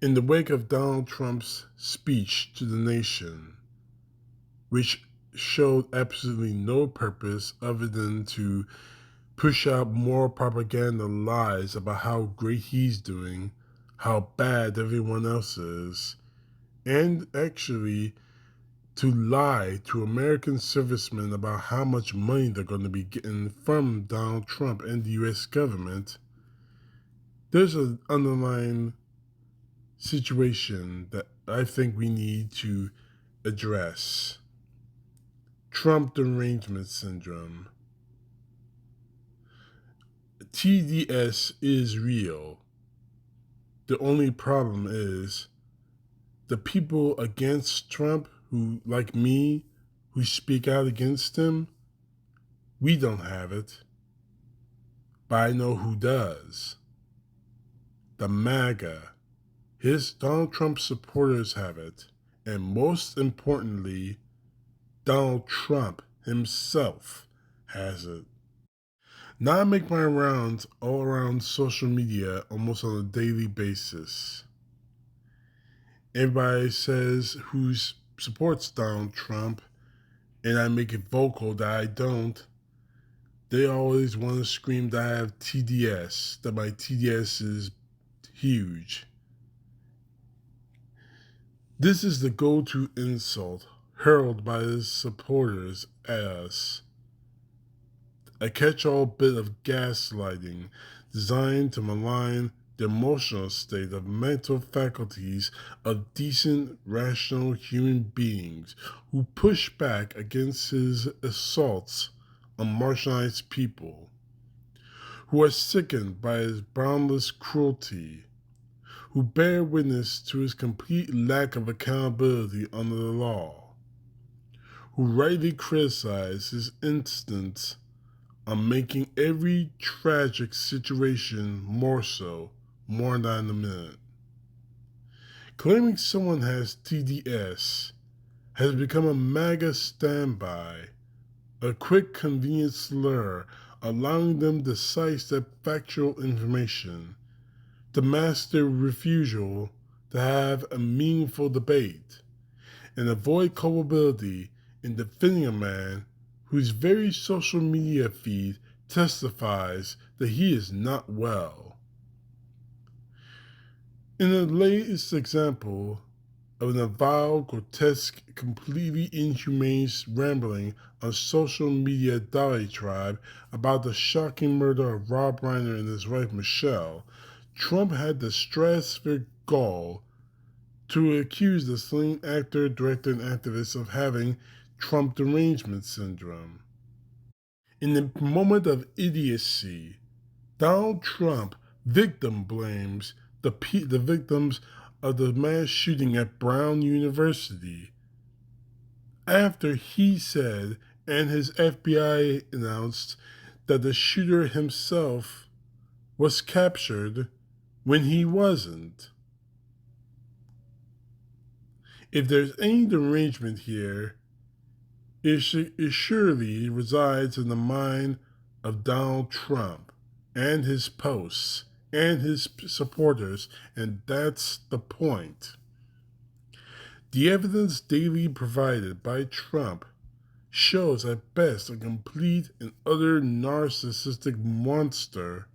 In the wake of Donald Trump's speech to the nation, which showed absolutely no purpose other than to push out more propaganda lies about how great he's doing, how bad everyone else is, and actually to lie to American servicemen about how much money they're going to be getting from Donald Trump and the U.S. government, there's an underlying situation that I think we need to address. Trump derangement syndrome. TDS is real. The only problem is the people against Trump who, like me, who speak out against him, we don't have it. But I know who does. The MAGA. His Donald Trump supporters have it. And most importantly, Donald Trump himself has it. Now I make my rounds all around social media almost on a daily basis. Everybody says who supports Donald Trump, and I make it vocal that I don't. They always want to scream that I have TDS, that my TDS is huge. This is the go-to insult hurled by his supporters at us. A catch-all bit of gaslighting designed to malign the emotional state of mental faculties of decent, rational human beings who push back against his assaults on marginalized people, who are sickened by his boundless cruelty, who bear witness to his complete lack of accountability under the law, who rightly criticize his insistence on making every tragic situation more so, more than a minute. Claiming someone has TDS has become a MAGA standby, a quick, convenient slur allowing them to sidestep factual information, to mask their refusal to have a meaningful debate, and avoid culpability in defending a man whose very social media feed testifies that he is not well. In the latest example of an vile, grotesque, completely inhumane rambling on social media diatribe about the shocking murder of Rob Reiner and his wife Michelle, Trump had the stratospheric gall to accuse the slain actor, director, and activist of having Trump derangement syndrome. In the moment of idiocy, Donald Trump victim blames the victims of the mass shooting at Brown University after he said and his FBI announced that the shooter himself was captured when he wasn't. If there's any derangement here, it surely resides in the mind of Donald Trump and his posts and his supporters, and that's the point. The evidence daily provided by Trump shows at best a complete and utter narcissistic monster,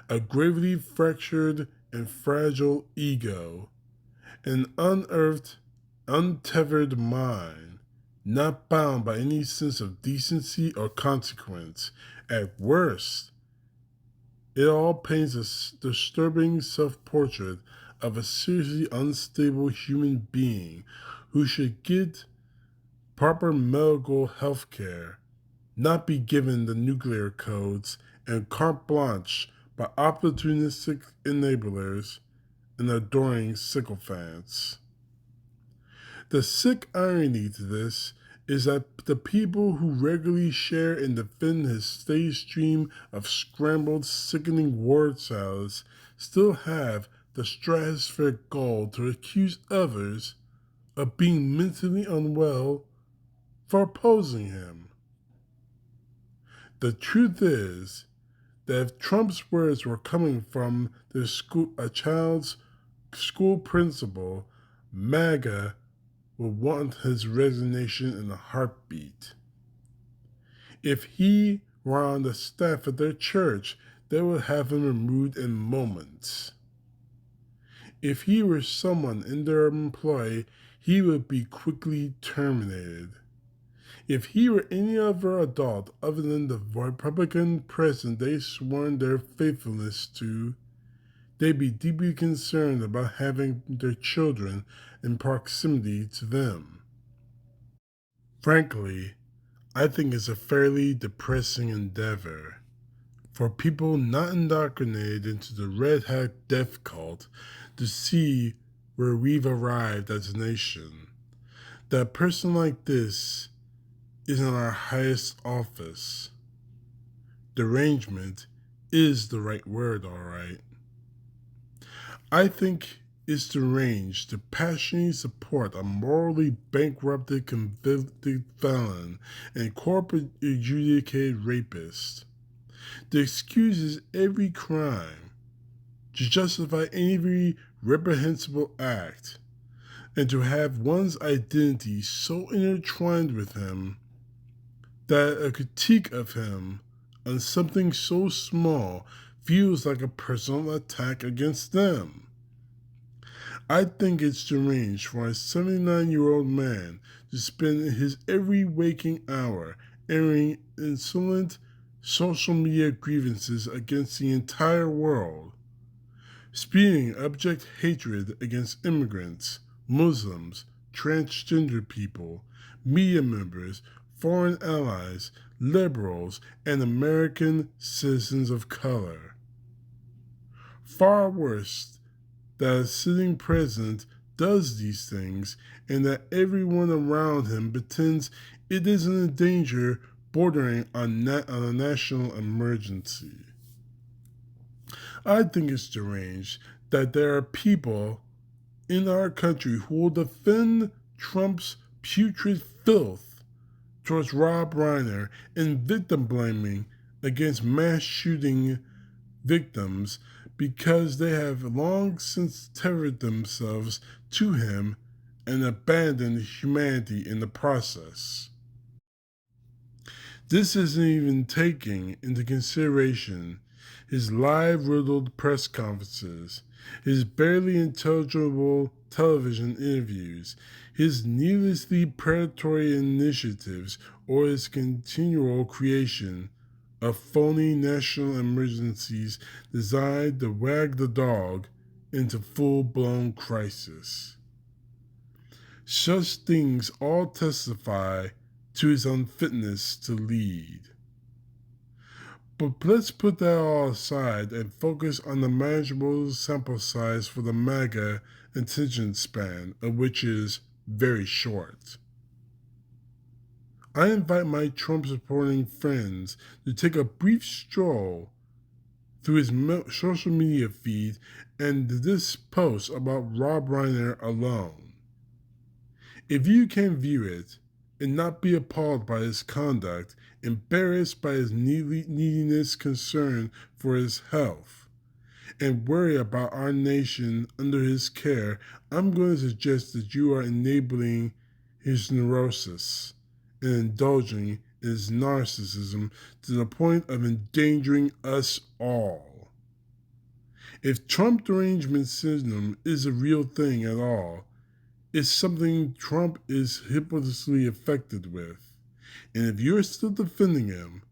a gravely fractured and fragile ego, an unearthed, untethered mind, not bound by any sense of decency or consequence. At worst, it all paints a disturbing self-portrait of a seriously unstable human being who should get proper medical health care, not be given the nuclear codes and carte blanche by opportunistic enablers and adoring sycophants. The sick irony to this is that the people who regularly share and defend his stage stream of scrambled, sickening word salads still have the stratospheric gall to accuse others of being mentally unwell for opposing him. The truth is that if Trump's words were coming from a child's school principal, MAGA would want his resignation in a heartbeat. If he were on the staff of their church, they would have him removed in moments. If he were someone in their employ, he would be quickly terminated. If he were any other adult other than the Republican president they sworn their faithfulness to, they'd be deeply concerned about having their children in proximity to them. Frankly, I think it's a fairly depressing endeavor for people not indoctrinated into the red hat death cult to see where we've arrived as a nation. That a person like this is in our highest office. Derangement is the right word, all right. I think it's deranged to passionately support a morally bankrupted convicted felon and corporate adjudicated rapist. That excuses every crime to justify every reprehensible act, and to have one's identity so intertwined with him that a critique of him on something so small feels like a personal attack against them. I think it's deranged for a 79-year-old man to spend his every waking hour airing insolent social media grievances against the entire world, spewing abject hatred against immigrants, Muslims, transgender people, media members, foreign allies, liberals, and American citizens of color. Far worse that a sitting president does these things and that everyone around him pretends it isn't a danger bordering on a national emergency. I think it's deranged that there are people in our country who will defend Trump's putrid filth towards Rob Reiner and victim blaming against mass shooting victims because they have long since tethered themselves to him and abandoned humanity in the process. This isn't even taking into consideration his lie-riddled press conferences, his barely intelligible television interviews, his needlessly predatory initiatives, or his continual creation of phony national emergencies designed to wag the dog into full-blown crisis. Such things all testify to his unfitness to lead. But let's put that all aside and focus on the manageable sample size for the MAGA attention span, of which is very short. I invite my Trump supporting friends to take a brief stroll through his social media feed and this post about Rob Reiner alone. If you can view it and not be appalled by his conduct, embarrassed by his neediness, concern for his health, and worry about our nation under his care, I'm going to suggest that you are enabling his neurosis and indulging in his narcissism to the point of endangering us all. If Trump derangement syndrome is a real thing at all, it's something Trump is hopelessly affected with. And if you're still defending him,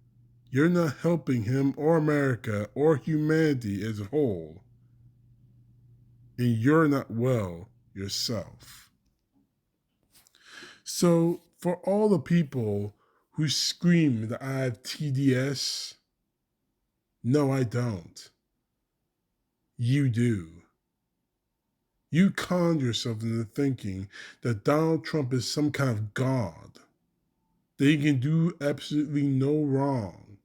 you're not helping him or America or humanity as a whole. And you're not well yourself. So, for all the people who scream that I have TDS, no, I don't. You do. You conned yourself into thinking that Donald Trump is some kind of god, that he can do absolutely no wrong,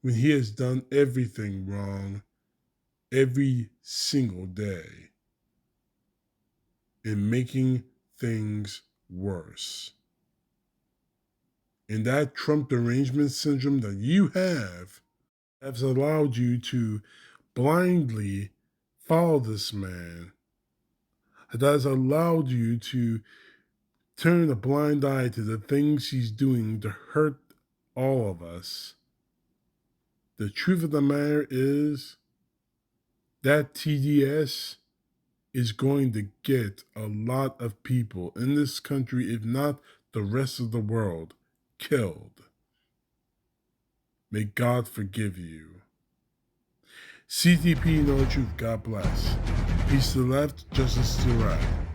when he has done everything wrong every single day and making things worse. And that Trump derangement syndrome that you have has allowed you to blindly follow this man that has allowed you to turn a blind eye to the things he's doing to hurt all of us. The truth of the matter is that TDS is going to get a lot of people in this country, if not the rest of the world, killed. May God forgive you. CTP, know the truth. God bless. Peace to the left, justice to the right.